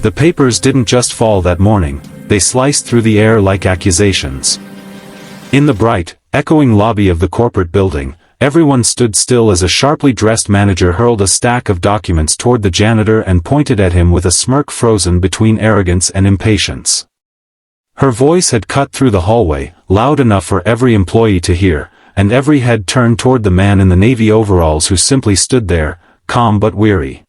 The papers didn't just fall that morning, they sliced through the air like accusations. In the bright, echoing lobby of the corporate building, everyone stood still as a sharply dressed manager hurled a stack of documents toward the janitor and pointed at him with a smirk frozen between arrogance and impatience. Her voice had cut through the hallway, loud enough for every employee to hear, and every head turned toward the man in the navy overalls who simply stood there, calm but weary.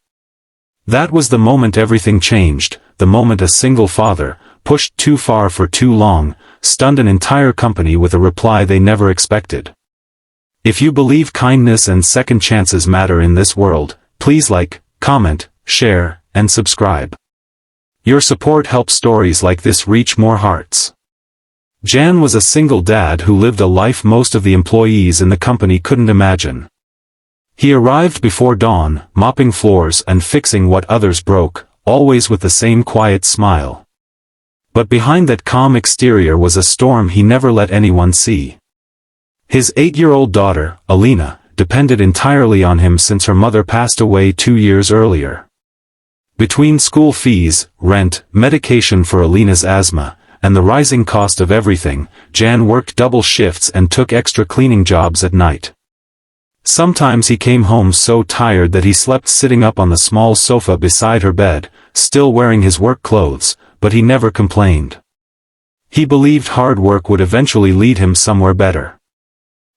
That was the moment everything changed, the moment a single father, pushed too far for too long, stunned an entire company with a reply they never expected. If you believe kindness and second chances matter in this world, please like, comment, share, and subscribe. Your support helps stories like this reach more hearts. Jan was a single dad who lived a life most of the employees in the company couldn't imagine. He arrived before dawn, mopping floors and fixing what others broke, always with the same quiet smile. But behind that calm exterior was a storm he never let anyone see. His 8-year-old daughter, Alina, depended entirely on him since her mother passed away 2 years earlier. Between school fees, rent, medication for Alina's asthma, and the rising cost of everything, Jan worked double shifts and took extra cleaning jobs at night. Sometimes he came home so tired that he slept sitting up on the small sofa beside her bed, still wearing his work clothes, but he never complained. He believed hard work would eventually lead him somewhere better.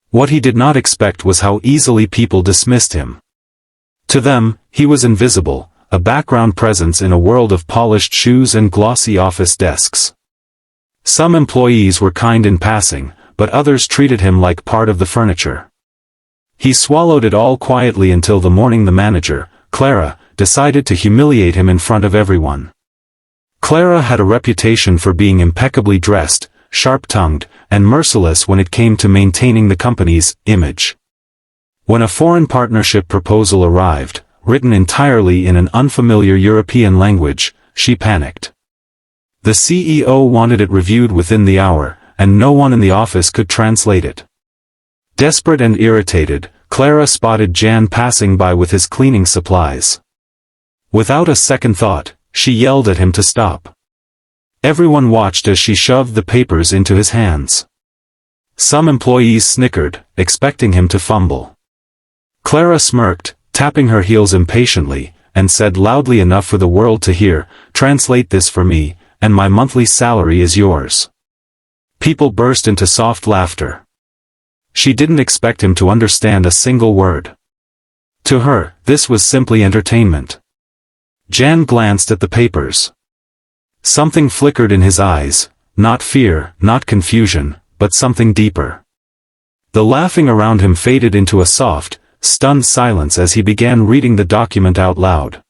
What he did not expect was how easily people dismissed him. To them, he was invisible, a background presence in a world of polished shoes and glossy office desks. Some employees were kind in passing, but others treated him like part of the furniture. He swallowed it all quietly until the morning the manager, Clara, decided to humiliate him in front of everyone. Clara had a reputation for being impeccably dressed, sharp-tongued, and merciless when it came to maintaining the company's image. When a foreign partnership proposal arrived, written entirely in an unfamiliar European language, she panicked. The CEO wanted it reviewed within the hour, and no one in the office could translate it. Desperate and irritated, Clara spotted Jan passing by with his cleaning supplies. Without a second thought, she yelled at him to stop. Everyone watched as she shoved the papers into his hands. Some employees snickered, expecting him to fumble. Clara smirked, tapping her heels impatiently, and said loudly enough for the world to hear, "Translate this for me, and my monthly salary is yours." People burst into soft laughter. She didn't expect him to understand a single word. To her, this was simply entertainment. Jan glanced at the papers. Something flickered in his eyes, not fear, not confusion, but something deeper. The laughing around him faded into a soft, stunned silence as he began reading the document out loud.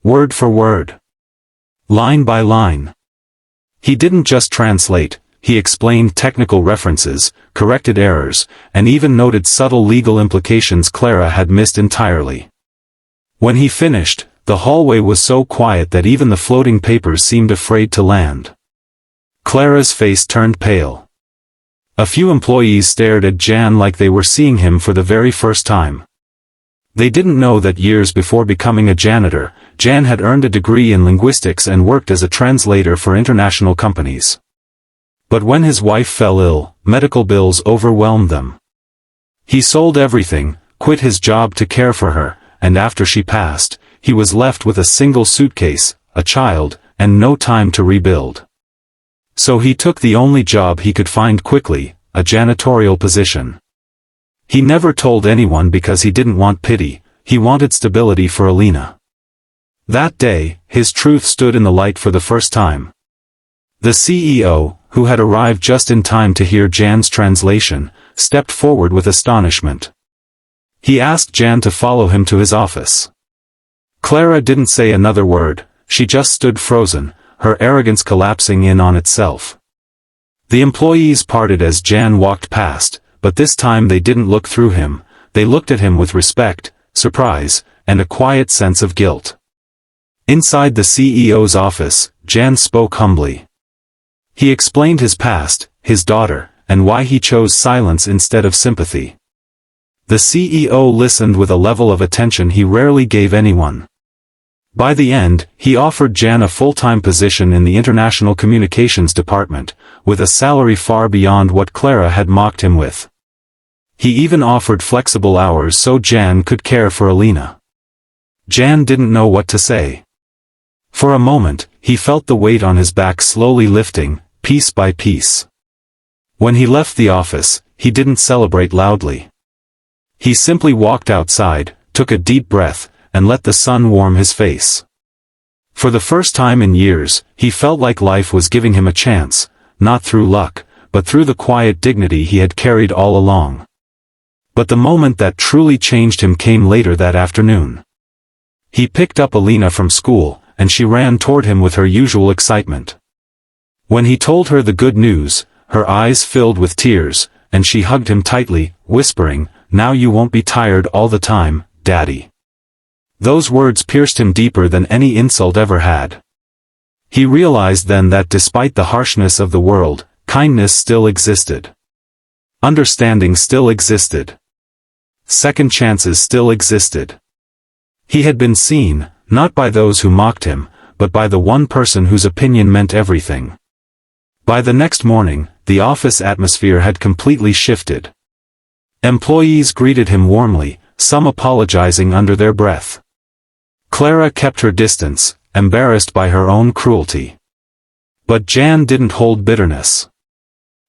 Word for word. Line by line. He didn't just translate, he explained technical references, corrected errors, and even noted subtle legal implications Clara had missed entirely. When he finished, the hallway was so quiet that even the floating papers seemed afraid to land. Clara's face turned pale. A few employees stared at Jan like they were seeing him for the very first time. They didn't know that years before becoming a janitor, Jan had earned a degree in linguistics and worked as a translator for international companies. But when his wife fell ill, medical bills overwhelmed them. He sold everything, quit his job to care for her, and after she passed, he was left with a single suitcase, a child, and no time to rebuild. So he took the only job he could find quickly, a janitorial position. He never told anyone because he didn't want pity, he wanted stability for Alina. That day, his truth stood in the light for the first time. The CEO, who had arrived just in time to hear Jan's translation, stepped forward with astonishment. He asked Jan to follow him to his office. Clara didn't say another word, she just stood frozen, her arrogance collapsing in on itself. The employees parted as Jan walked past, but this time they didn't look through him, they looked at him with respect, surprise, and a quiet sense of guilt. Inside the CEO's office, Jan spoke humbly. He explained his past, his daughter, and why he chose silence instead of sympathy. The CEO listened with a level of attention he rarely gave anyone. By the end, he offered Jan a full-time position in the International Communications Department, with a salary far beyond what Clara had mocked him with. He even offered flexible hours so Jan could care for Alina. Jan didn't know what to say. For a moment, he felt the weight on his back slowly lifting, piece by piece. When he left the office, he didn't celebrate loudly. He simply walked outside, took a deep breath, and let the sun warm his face. For the first time in years, he felt like life was giving him a chance, not through luck, but through the quiet dignity he had carried all along. But the moment that truly changed him came later that afternoon. He picked up Alina from school, and she ran toward him with her usual excitement. When he told her the good news, her eyes filled with tears, and she hugged him tightly, whispering, "Now you won't be tired all the time, Daddy." Those words pierced him deeper than any insult ever had. He realized then that despite the harshness of the world, kindness still existed. Understanding still existed. Second chances still existed. He had been seen, not by those who mocked him, but by the one person whose opinion meant everything. By the next morning, the office atmosphere had completely shifted. Employees greeted him warmly, some apologizing under their breath. Clara kept her distance, embarrassed by her own cruelty. But Jan didn't hold bitterness.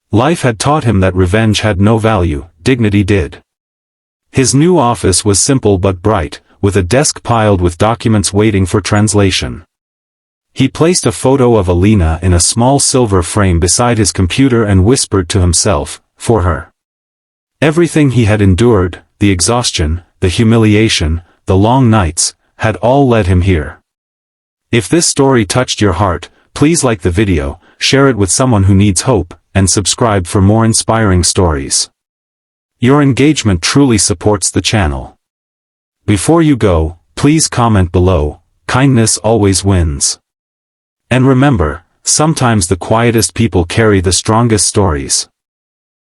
Life had taught him that revenge had no value, dignity did. His new office was simple but bright, with a desk piled with documents waiting for translation. He placed a photo of Alina in a small silver frame beside his computer and whispered to himself, "For her." Everything he had endured, the exhaustion, the humiliation, the long nights, had all led him here. If this story touched your heart, please like the video, share it with someone who needs hope, and subscribe for more inspiring stories. Your engagement truly supports the channel. Before you go, please comment below, kindness always wins. And remember, sometimes the quietest people carry the strongest stories.